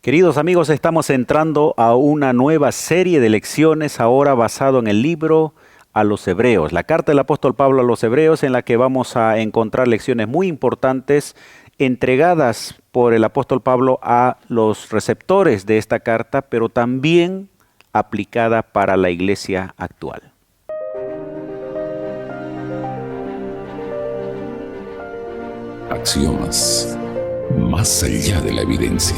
Queridos amigos, estamos entrando a una nueva serie de lecciones ahora basado en el libro a los Hebreos, la carta del apóstol Pablo a los Hebreos, en la que vamos a encontrar lecciones muy importantes entregadas por el apóstol Pablo a los receptores de esta carta, pero también aplicada para la iglesia actual. Axiomas, más allá de la evidencia.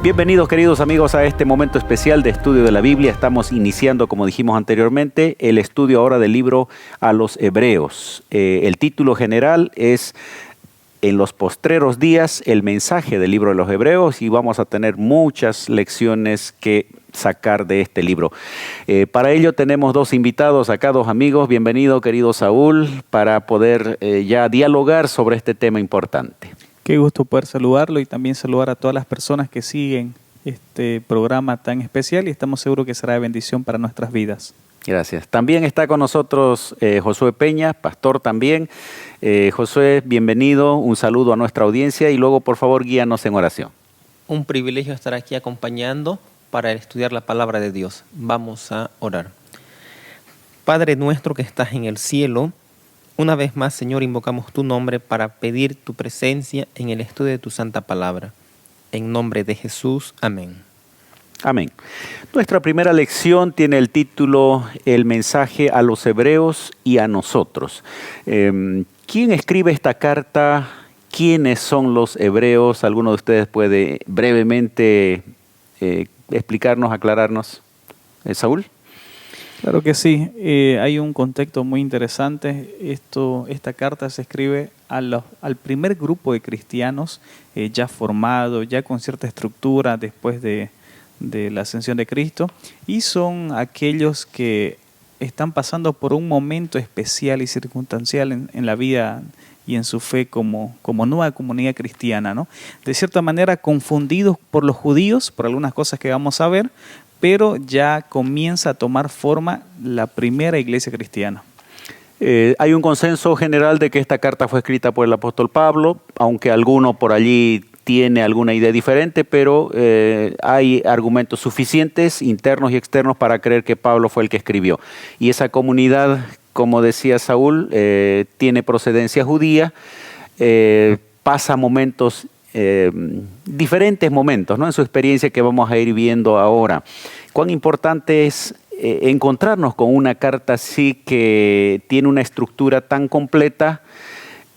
Bienvenidos, queridos amigos, a este momento especial de estudio de la Biblia. Estamos iniciando, como dijimos anteriormente, el estudio ahora del libro a los Hebreos. El título general es En los postreros días, el mensaje del libro de los Hebreos, y vamos a tener muchas lecciones que sacar de este libro. Para ello tenemos dos invitados acá, dos amigos. Bienvenido, querido Saúl, para poder ya dialogar sobre este tema importante. Qué gusto poder saludarlo y también saludar a todas las personas que siguen este programa tan especial, y estamos seguros que será de bendición para nuestras vidas. Gracias. También está con nosotros Josué Peña, pastor también. Josué, bienvenido, un saludo a nuestra audiencia y luego por favor guíanos en oración. Un privilegio estar aquí acompañando para estudiar la palabra de Dios. Vamos a orar. Padre nuestro que estás en el cielo, una vez más, Señor, invocamos tu nombre para pedir tu presencia en el estudio de tu santa palabra. En nombre de Jesús, amén. Amén. Nuestra primera lección tiene el título El mensaje a los Hebreos y a nosotros. ¿Quién escribe esta carta? ¿Quiénes son los hebreos? ¿Alguno de ustedes puede brevemente explicarnos, aclararnos? ¿Saúl? Claro que sí, hay un contexto muy interesante. Esta carta se escribe al primer grupo de cristianos ya formado, ya con cierta estructura después de la ascensión de Cristo, y son aquellos que están pasando por un momento especial y circunstancial en la vida y en su fe como nueva comunidad cristiana, ¿no? De cierta manera confundidos por los judíos, por algunas cosas que vamos a ver, pero ya comienza a tomar forma la primera iglesia cristiana. Hay un consenso general de que esta carta fue escrita por el apóstol Pablo, aunque alguno por allí tiene alguna idea diferente, pero hay argumentos suficientes, internos y externos, para creer que Pablo fue el que escribió. Y esa comunidad, como decía Saúl, tiene procedencia judía, pasa momentos diferentes momentos, ¿no? En su experiencia que vamos a ir viendo ahora. Cuán importante es encontrarnos con una carta así que tiene una estructura tan completa,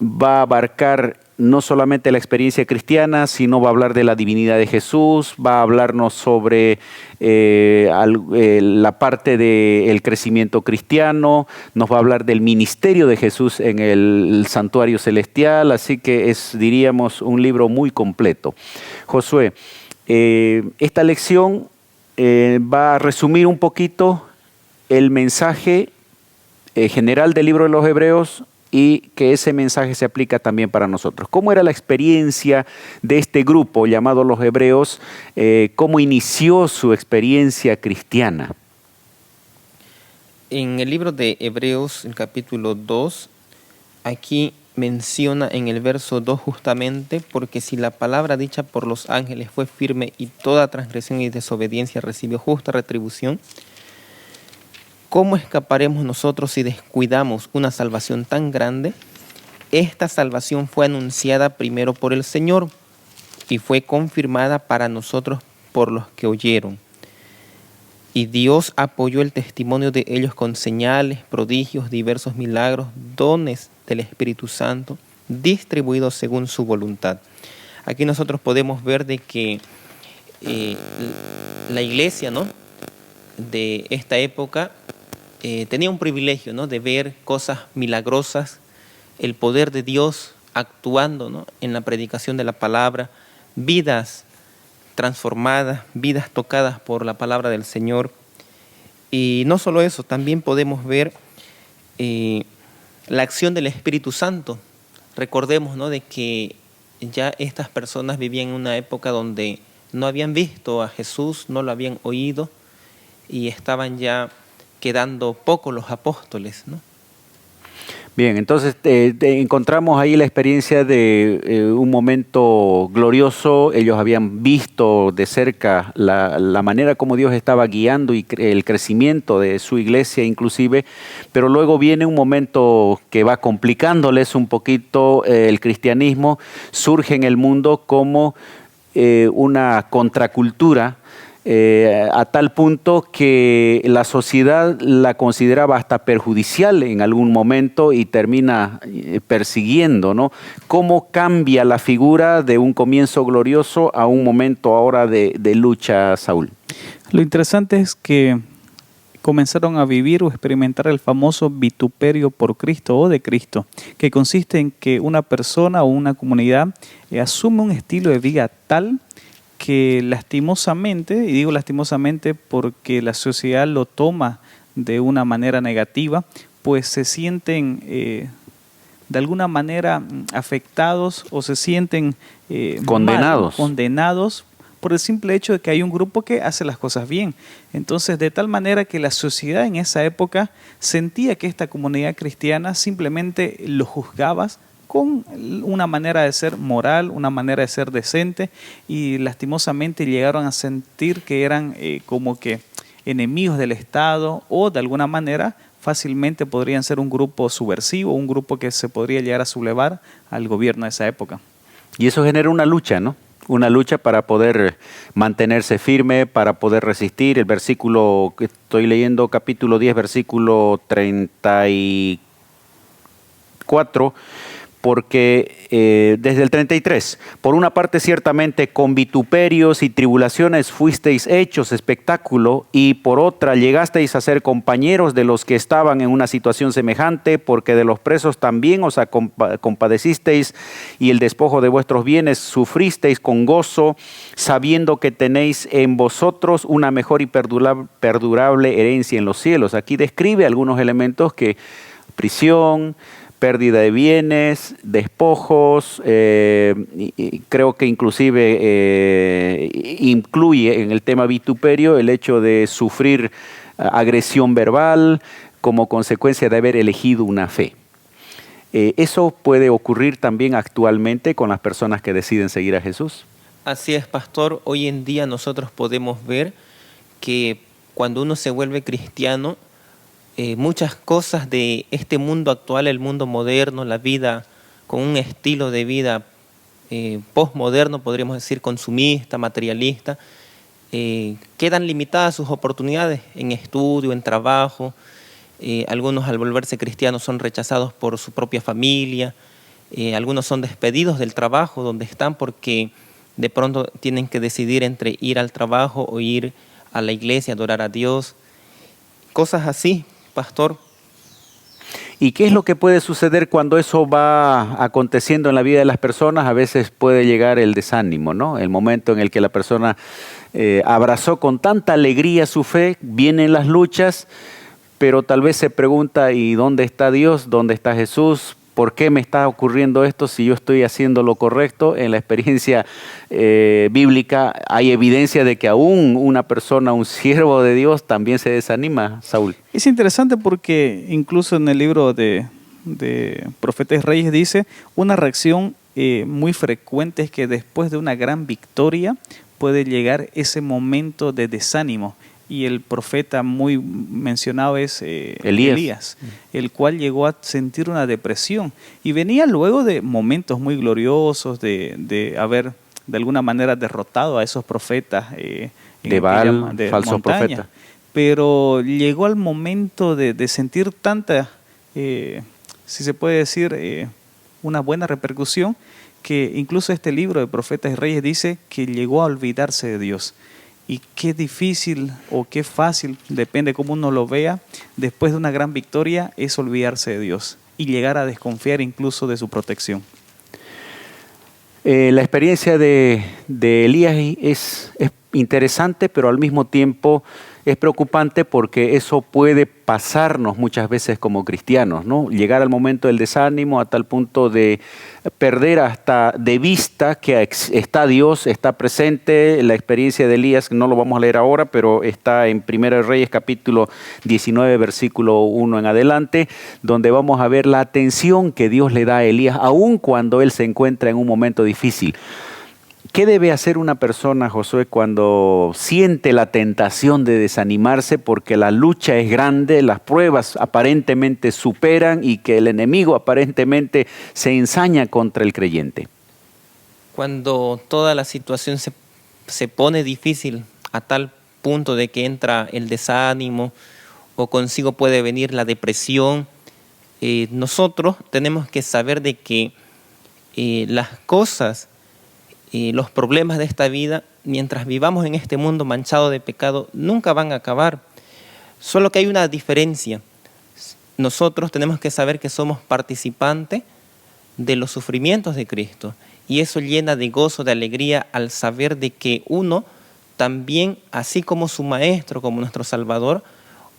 va a abarcar no solamente la experiencia cristiana, sino va a hablar de la divinidad de Jesús, va a hablarnos sobre la parte del crecimiento cristiano, nos va a hablar del ministerio de Jesús en el santuario celestial, así que es, diríamos, un libro muy completo. Josué, esta lección va a resumir un poquito el mensaje general del libro de los Hebreos, y que ese mensaje se aplica también para nosotros. ¿Cómo era la experiencia de este grupo llamado los Hebreos? ¿Cómo inició su experiencia cristiana? En el libro de Hebreos, el capítulo 2, aquí menciona en el verso 2 justamente: porque si la palabra dicha por los ángeles fue firme y toda transgresión y desobediencia recibió justa retribución, ¿cómo escaparemos nosotros si descuidamos una salvación tan grande? Esta salvación fue anunciada primero por el Señor y fue confirmada para nosotros por los que oyeron. Y Dios apoyó el testimonio de ellos con señales, prodigios, diversos milagros, dones del Espíritu Santo, distribuidos según su voluntad. Aquí nosotros podemos ver de que la iglesia, ¿no?, de esta época tenía un privilegio, ¿no?, de ver cosas milagrosas, el poder de Dios actuando, ¿no?, en la predicación de la palabra, vidas transformadas, vidas tocadas por la palabra del Señor. Y no solo eso, también podemos ver la acción del Espíritu Santo. Recordemos, ¿no?, de que ya estas personas vivían en una época donde no habían visto a Jesús, no lo habían oído, y estaban ya quedando pocos los apóstoles, ¿no? Bien, entonces encontramos ahí la experiencia de un momento glorioso. Ellos habían visto de cerca la manera como Dios estaba guiando y el crecimiento de su iglesia inclusive, pero luego viene un momento que va complicándoles un poquito el cristianismo. Surge en el mundo como una contracultura, a tal punto que la sociedad la consideraba hasta perjudicial en algún momento y termina persiguiendo, ¿no? ¿Cómo cambia la figura de un comienzo glorioso a un momento ahora de lucha, Saúl? Lo interesante es que comenzaron a vivir o experimentar el famoso vituperio por Cristo o de Cristo, que consiste en que una persona o una comunidad asume un estilo de vida tal que lastimosamente, y digo lastimosamente porque la sociedad lo toma de una manera negativa, pues se sienten de alguna manera afectados o se sienten condenados por el simple hecho de que hay un grupo que hace las cosas bien. Entonces, de tal manera que la sociedad en esa época sentía que esta comunidad cristiana simplemente lo juzgaba con una manera de ser moral, una manera de ser decente, y lastimosamente llegaron a sentir que eran como que enemigos del Estado, o de alguna manera fácilmente podrían ser un grupo subversivo, un grupo que se podría llegar a sublevar al gobierno de esa época. Y eso genera una lucha, ¿no? Una lucha para poder mantenerse firme, para poder resistir. El versículo que estoy leyendo, capítulo 10, versículo 34, porque desde el 33, por una parte ciertamente con vituperios y tribulaciones fuisteis hechos espectáculo, y por otra llegasteis a ser compañeros de los que estaban en una situación semejante, porque de los presos también os compadecisteis, y el despojo de vuestros bienes sufristeis con gozo, sabiendo que tenéis en vosotros una mejor y perdurable herencia en los cielos. Aquí describe algunos elementos que prisión, pérdida de bienes, despojos, y creo que inclusive incluye en el tema vituperio el hecho de sufrir agresión verbal como consecuencia de haber elegido una fe. ¿Eso puede ocurrir también actualmente con las personas que deciden seguir a Jesús? Así es, pastor. Hoy en día nosotros podemos ver que cuando uno se vuelve cristiano, muchas cosas de este mundo actual, el mundo moderno, la vida con un estilo de vida postmoderno, podríamos decir consumista, materialista, quedan limitadas sus oportunidades en estudio, en trabajo. Algunos al volverse cristianos son rechazados por su propia familia, algunos son despedidos del trabajo donde están porque de pronto tienen que decidir entre ir al trabajo o ir a la iglesia, adorar a Dios, cosas así. Pastor. ¿Y qué es lo que puede suceder cuando eso va aconteciendo en la vida de las personas? A veces puede llegar el desánimo, ¿no? El momento en el que la persona abrazó con tanta alegría su fe, vienen las luchas, pero tal vez se pregunta, ¿y dónde está Dios? ¿Dónde está Jesús? ¿Por qué me está ocurriendo esto si yo estoy haciendo lo correcto? En la experiencia bíblica hay evidencia de que aún una persona, un siervo de Dios, también se desanima, Saúl. Es interesante porque incluso en el libro de Profetas y Reyes dice, una reacción muy frecuente es que después de una gran victoria puede llegar ese momento de desánimo. Y el profeta muy mencionado es Elías, el cual llegó a sentir una depresión. Y venía luego de momentos muy gloriosos, de haber de alguna manera derrotado a esos profetas de Baal, falso profeta. Pero llegó al momento de sentir tanta, si se puede decir, una buena repercusión, que incluso este libro de Profetas y Reyes dice que llegó a olvidarse de Dios. Y qué difícil o qué fácil, depende cómo uno lo vea, después de una gran victoria es olvidarse de Dios y llegar a desconfiar incluso de su protección. La experiencia de Elías es interesante, pero al mismo tiempo es preocupante porque eso puede pasarnos muchas veces como cristianos, ¿no? Llegar al momento del desánimo a tal punto de perder hasta de vista que está Dios, está presente. La experiencia de Elías, no lo vamos a leer ahora, pero está en 1 Reyes capítulo 19, versículo 1 en adelante, donde vamos a ver la atención que Dios le da a Elías, aun cuando él se encuentra en un momento difícil. ¿Qué debe hacer una persona, Josué, cuando siente la tentación de desanimarse porque la lucha es grande, las pruebas aparentemente superan y que el enemigo aparentemente se ensaña contra el creyente? Cuando toda la situación se pone difícil a tal punto de que entra el desánimo o consigo puede venir la depresión, nosotros tenemos que saber de que las cosas, los problemas de esta vida, mientras vivamos en este mundo manchado de pecado, nunca van a acabar. Solo que hay una diferencia. Nosotros tenemos que saber que somos participantes de los sufrimientos de Cristo. Y eso llena de gozo, de alegría, al saber de que uno también, así como su Maestro, como nuestro Salvador,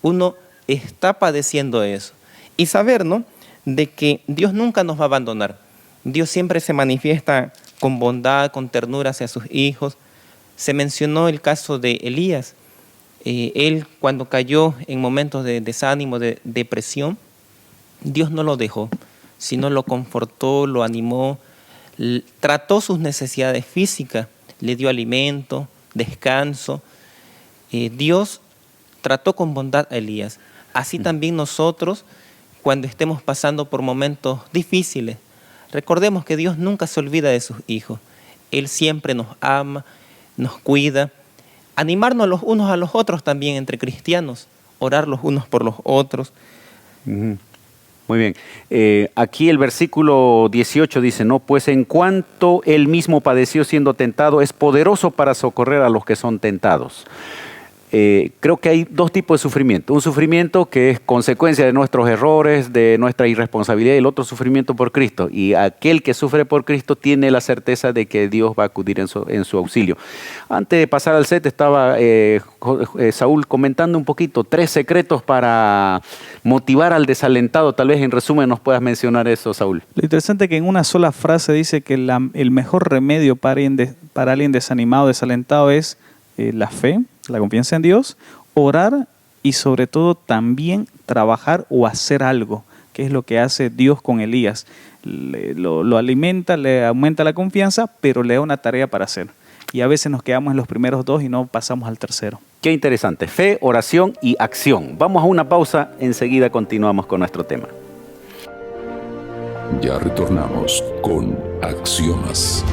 uno está padeciendo eso. Y saber, ¿no?, de que Dios nunca nos va a abandonar. Dios siempre se manifiesta con bondad, con ternura hacia sus hijos. Se mencionó el caso de Elías. Él, cuando cayó en momentos de desánimo, de depresión, Dios no lo dejó, sino lo confortó, lo animó, trató sus necesidades físicas, le dio alimento, descanso. Dios trató con bondad a Elías. Así también nosotros, cuando estemos pasando por momentos difíciles, recordemos que Dios nunca se olvida de sus hijos. Él siempre nos ama, nos cuida. Animarnos los unos a los otros también entre cristianos, orar los unos por los otros. Muy bien. Aquí el versículo 18 dice, ¿no? Pues en cuanto él mismo padeció siendo tentado, es poderoso para socorrer a los que son tentados. Creo que hay dos tipos de sufrimiento. Un sufrimiento que es consecuencia de nuestros errores, de nuestra irresponsabilidad, y el otro sufrimiento por Cristo. Y aquel que sufre por Cristo tiene la certeza de que Dios va a acudir en su auxilio. Antes de pasar al set, estaba Saúl comentando un poquito, 3 secretos para motivar al desalentado. Tal vez en resumen nos puedas mencionar eso, Saúl. Lo interesante es que en una sola frase dice que el mejor remedio para alguien desanimado, desalentado es la fe, la confianza en Dios, orar y sobre todo también trabajar o hacer algo, que es lo que hace Dios con Elías. Lo alimenta, le aumenta la confianza, pero le da una tarea para hacer. Y a veces nos quedamos en los primeros 2 y no pasamos al tercero. Qué interesante. Fe, oración y acción. Vamos a una pausa, enseguida continuamos con nuestro tema. Ya retornamos con Axiomas.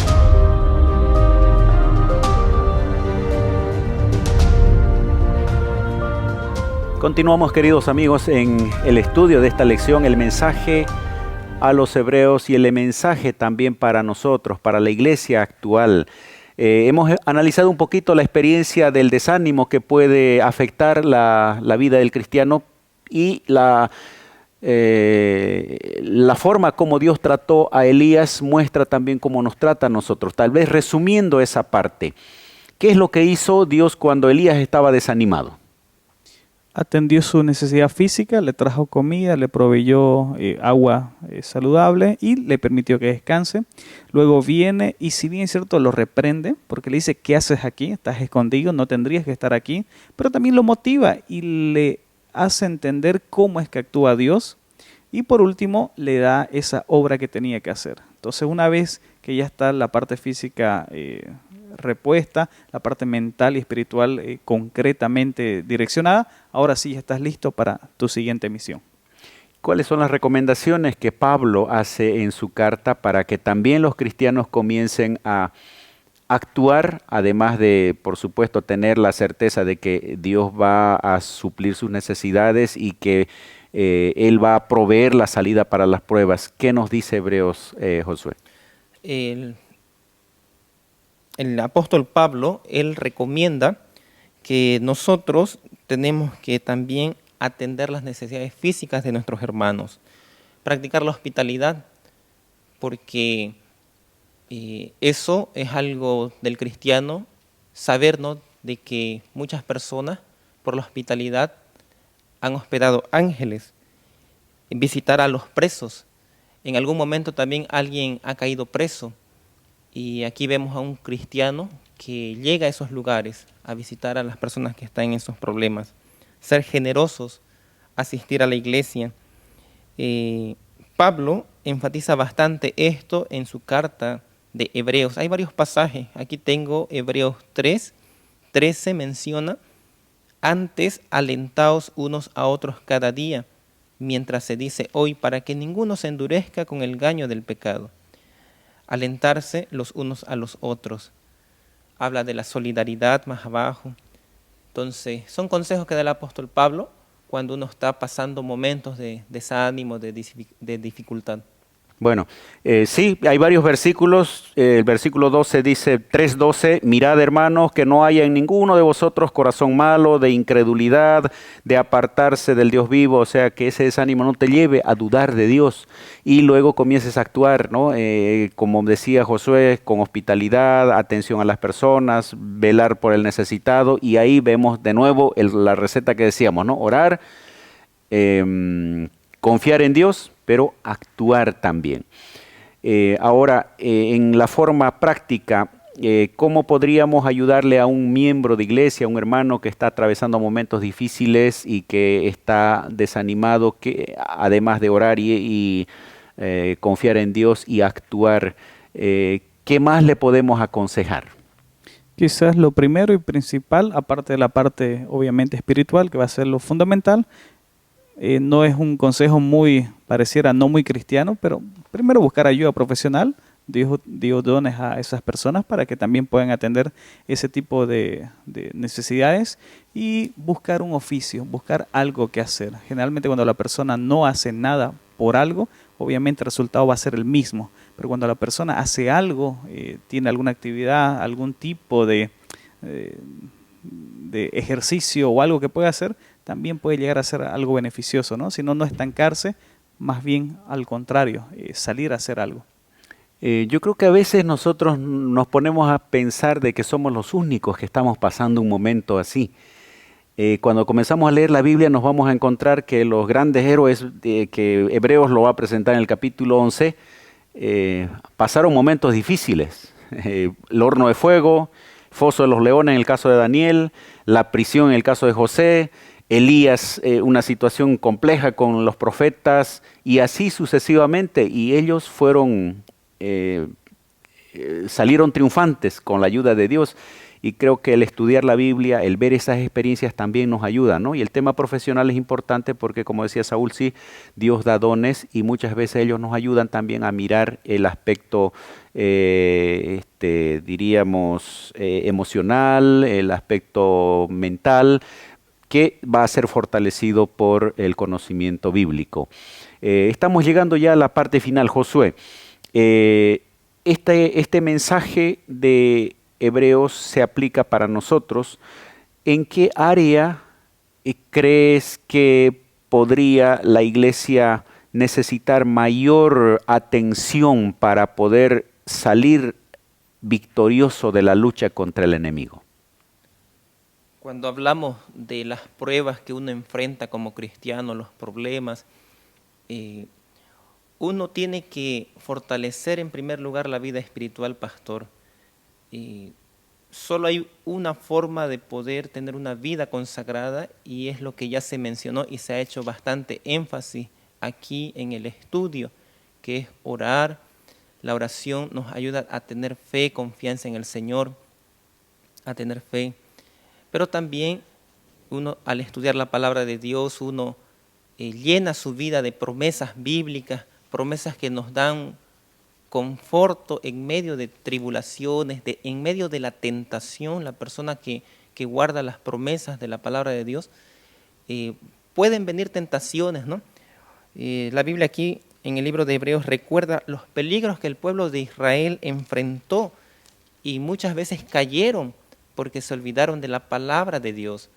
Continuamos, queridos amigos, en el estudio de esta lección, el mensaje a los hebreos y el mensaje también para nosotros, para la iglesia actual. Hemos analizado un poquito la experiencia del desánimo que puede afectar la vida del cristiano y la forma como Dios trató a Elías muestra también cómo nos trata a nosotros. Tal vez resumiendo esa parte, ¿qué es lo que hizo Dios cuando Elías estaba desanimado? Atendió su necesidad física, le trajo comida, le proveyó agua saludable y le permitió que descanse. Luego viene y si bien es cierto lo reprende porque le dice, ¿qué haces aquí? Estás escondido, no tendrías que estar aquí. Pero también lo motiva y le hace entender cómo es que actúa Dios. Y por último le da esa obra que tenía que hacer. Entonces una vez que ya está la parte física repuesta, la parte mental y espiritual concretamente direccionada, ahora sí ya estás listo para tu siguiente misión. ¿Cuáles son las recomendaciones que Pablo hace en su carta para que también los cristianos comiencen a actuar, además de, por supuesto, tener la certeza de que Dios va a suplir sus necesidades y que Él va a proveer la salida para las pruebas? ¿Qué nos dice Hebreos, Josué? El apóstol Pablo, él recomienda que nosotros tenemos que también atender las necesidades físicas de nuestros hermanos, practicar la hospitalidad, porque eso es algo del cristiano, saber, ¿no?, de que muchas personas por la hospitalidad, han hospedado ángeles, visitar a los presos. En algún momento también alguien ha caído preso y aquí vemos a un cristiano que llega a esos lugares a visitar a las personas que están en esos problemas. Ser generosos, asistir a la iglesia. Pablo enfatiza bastante esto en su carta de Hebreos. Hay varios pasajes. Aquí tengo Hebreos 3:13 menciona: antes alentaos unos a otros cada día, mientras se dice hoy, para que ninguno se endurezca con el engaño del pecado. Alentarse los unos a los otros. Habla de la solidaridad más abajo. Entonces, son consejos que da el apóstol Pablo cuando uno está pasando momentos de desánimo, de dificultad. Bueno, sí, hay varios versículos. El versículo 12 dice, 3:12, mirad hermanos que no haya en ninguno de vosotros corazón malo, de incredulidad, de apartarse del Dios vivo, o sea, que ese desánimo no te lleve a dudar de Dios y luego comiences a actuar, ¿no? Como decía Josué, con hospitalidad, atención a las personas, velar por el necesitado, y ahí vemos de nuevo la receta que decíamos, ¿no? Orar, confiar en Dios, pero actuar también. Ahora, en la forma práctica, ¿cómo podríamos ayudarle a un miembro de iglesia, a un hermano que está atravesando momentos difíciles y que está desanimado, que además de orar y confiar en Dios y actuar, qué más le podemos aconsejar? Quizás lo primero y principal, aparte de la parte obviamente espiritual, que va a ser lo fundamental, no es un consejo pareciera no muy cristiano, pero primero buscar ayuda profesional. Dios dio dones a esas personas para que también puedan atender ese tipo de necesidades y buscar un oficio, buscar algo que hacer. Generalmente cuando la persona no hace nada por algo, obviamente el resultado va a ser el mismo, pero cuando la persona hace algo, tiene alguna actividad, algún tipo de ejercicio o algo que pueda hacer, también puede llegar a ser algo beneficioso, ¿no? Si no, no estancarse, más bien al contrario, salir a hacer algo. Yo creo que a veces nosotros nos ponemos a pensar de que somos los únicos que estamos pasando un momento así. Cuando comenzamos a leer la Biblia nos vamos a encontrar que los grandes héroes que Hebreos lo va a presentar en el capítulo 11, pasaron momentos difíciles. El horno de fuego, foso de los leones en el caso de Daniel, la prisión en el caso de José, Elías, una situación compleja con los profetas y así sucesivamente. Y ellos salieron triunfantes con la ayuda de Dios. Y creo que el estudiar la Biblia, el ver esas experiencias también nos ayuda, ¿no? Y el tema profesional es importante porque, como decía Saúl, sí, Dios da dones y muchas veces ellos nos ayudan también a mirar el aspecto, diríamos, emocional, el aspecto mental, que va a ser fortalecido por el conocimiento bíblico. Estamos llegando ya a la parte final, Josué. Este mensaje de Hebreos se aplica para nosotros. ¿En qué área crees que podría la iglesia necesitar mayor atención para poder salir victorioso de la lucha contra el enemigo? Cuando hablamos de las pruebas que uno enfrenta como cristiano, los problemas, uno tiene que fortalecer en primer lugar la vida espiritual, pastor. Solo hay una forma de poder tener una vida consagrada y es lo que ya se mencionó y se ha hecho bastante énfasis aquí en el estudio, que es orar. La oración nos ayuda a tener fe, confianza en el Señor, a tener fe. Pero también uno al estudiar la palabra de Dios, uno llena su vida de promesas bíblicas, promesas que nos dan conforto en medio de tribulaciones, en medio de la tentación. La persona que guarda las promesas de la palabra de Dios, pueden venir tentaciones, ¿no? La Biblia aquí en el libro de Hebreos recuerda los peligros que el pueblo de Israel enfrentó y muchas veces cayeron porque se olvidaron de la palabra de Dios.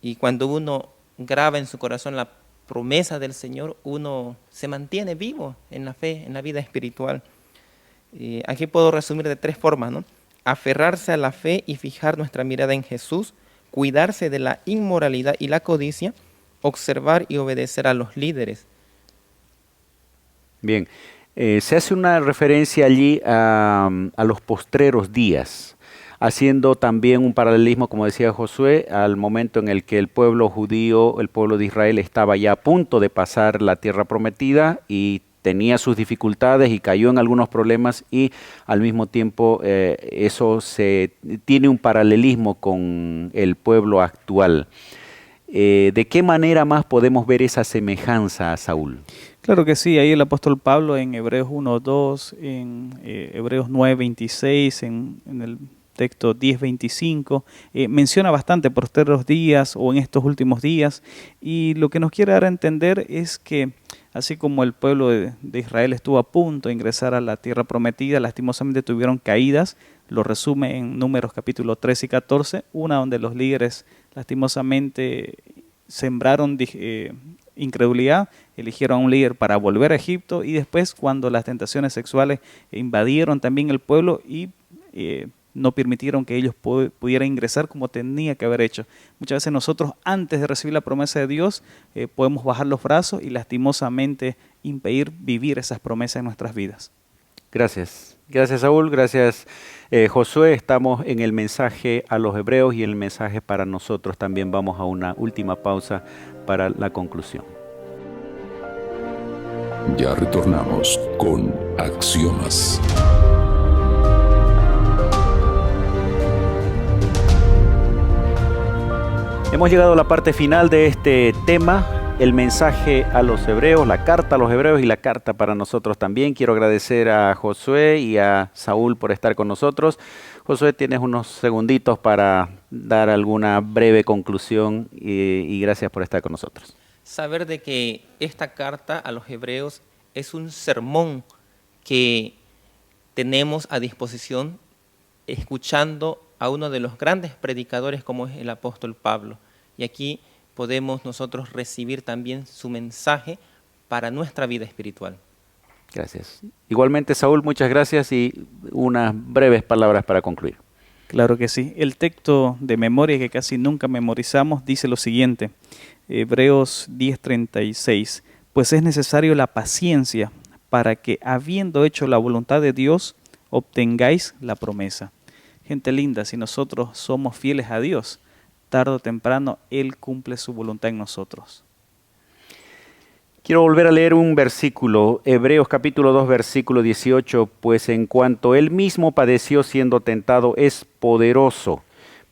Y cuando uno graba en su corazón la promesa del Señor, uno se mantiene vivo en la fe, en la vida espiritual. Aquí puedo resumir de tres formas, ¿no? Aferrarse a la fe y fijar nuestra mirada en Jesús cuidarse de la inmoralidad y la codicia, observar y obedecer a los líderes. Bien, se hace una referencia allí a los postreros días, haciendo también un paralelismo, como decía Josué, al momento en el que el pueblo judío, el pueblo de Israel, estaba ya a punto de pasar la tierra prometida y tenía sus dificultades y cayó en algunos problemas, y al mismo tiempo eso tiene un paralelismo con el pueblo actual. ¿De qué manera más podemos ver esa semejanza a Saúl? Claro que sí, ahí el apóstol Pablo en Hebreos 1:2, en Hebreos 9:26, en el texto 10:25, menciona bastante postreros días o en estos últimos días, y lo que nos quiere dar a entender es que así como el pueblo de Israel estuvo a punto de ingresar a la tierra prometida, lastimosamente tuvieron caídas. Lo resume en Números capítulo 13 y 14, una donde los líderes lastimosamente sembraron incredulidad, eligieron a un líder para volver a Egipto, y después cuando las tentaciones sexuales invadieron también el pueblo y no permitieron que ellos pudieran ingresar como tenía que haber hecho. Muchas veces nosotros, antes de recibir la promesa de Dios, podemos bajar los brazos y lastimosamente impedir vivir esas promesas en nuestras vidas. Gracias. Gracias, Saúl. Gracias, Josué. Estamos en el mensaje a los hebreos y el mensaje para nosotros también. Vamos a una última pausa para la conclusión. Ya retornamos con Axiomas. Hemos llegado a la parte final de este tema, el mensaje a los hebreos, la carta a los hebreos y la carta para nosotros también. Quiero agradecer a Josué y a Saúl por estar con nosotros. Josué, tienes unos segunditos para dar alguna breve conclusión y gracias por estar con nosotros. Saber de que esta carta a los hebreos es un sermón que tenemos a disposición escuchando a uno de los grandes predicadores como es el apóstol Pablo. Y aquí podemos nosotros recibir también su mensaje para nuestra vida espiritual. Gracias. Igualmente, Saúl, muchas gracias y unas breves palabras para concluir. Claro que sí. El texto de memoria que casi nunca memorizamos dice lo siguiente, Hebreos 10:36, pues es necesario la paciencia para que, habiendo hecho la voluntad de Dios, obtengáis la promesa. Gente linda, si nosotros somos fieles a Dios, tarde o temprano Él cumple su voluntad en nosotros. Quiero volver a leer un versículo, Hebreos capítulo 2, versículo 18, pues en cuanto Él mismo padeció siendo tentado, es poderoso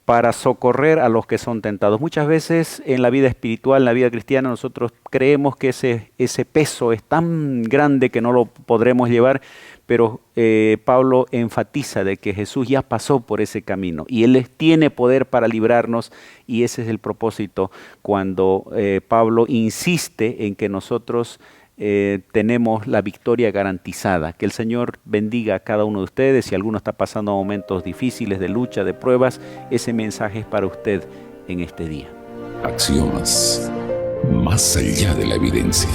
para socorrer a los que son tentados. Muchas veces en la vida espiritual, en la vida cristiana, nosotros creemos que ese peso es tan grande que no lo podremos llevar, pero Pablo enfatiza de que Jesús ya pasó por ese camino y Él tiene poder para librarnos, y ese es el propósito cuando Pablo insiste en que nosotros tenemos la victoria garantizada. Que el Señor bendiga a cada uno de ustedes. Si alguno está pasando momentos difíciles de lucha, de pruebas, ese mensaje es para usted en este día. Axiomas, más allá de la evidencia.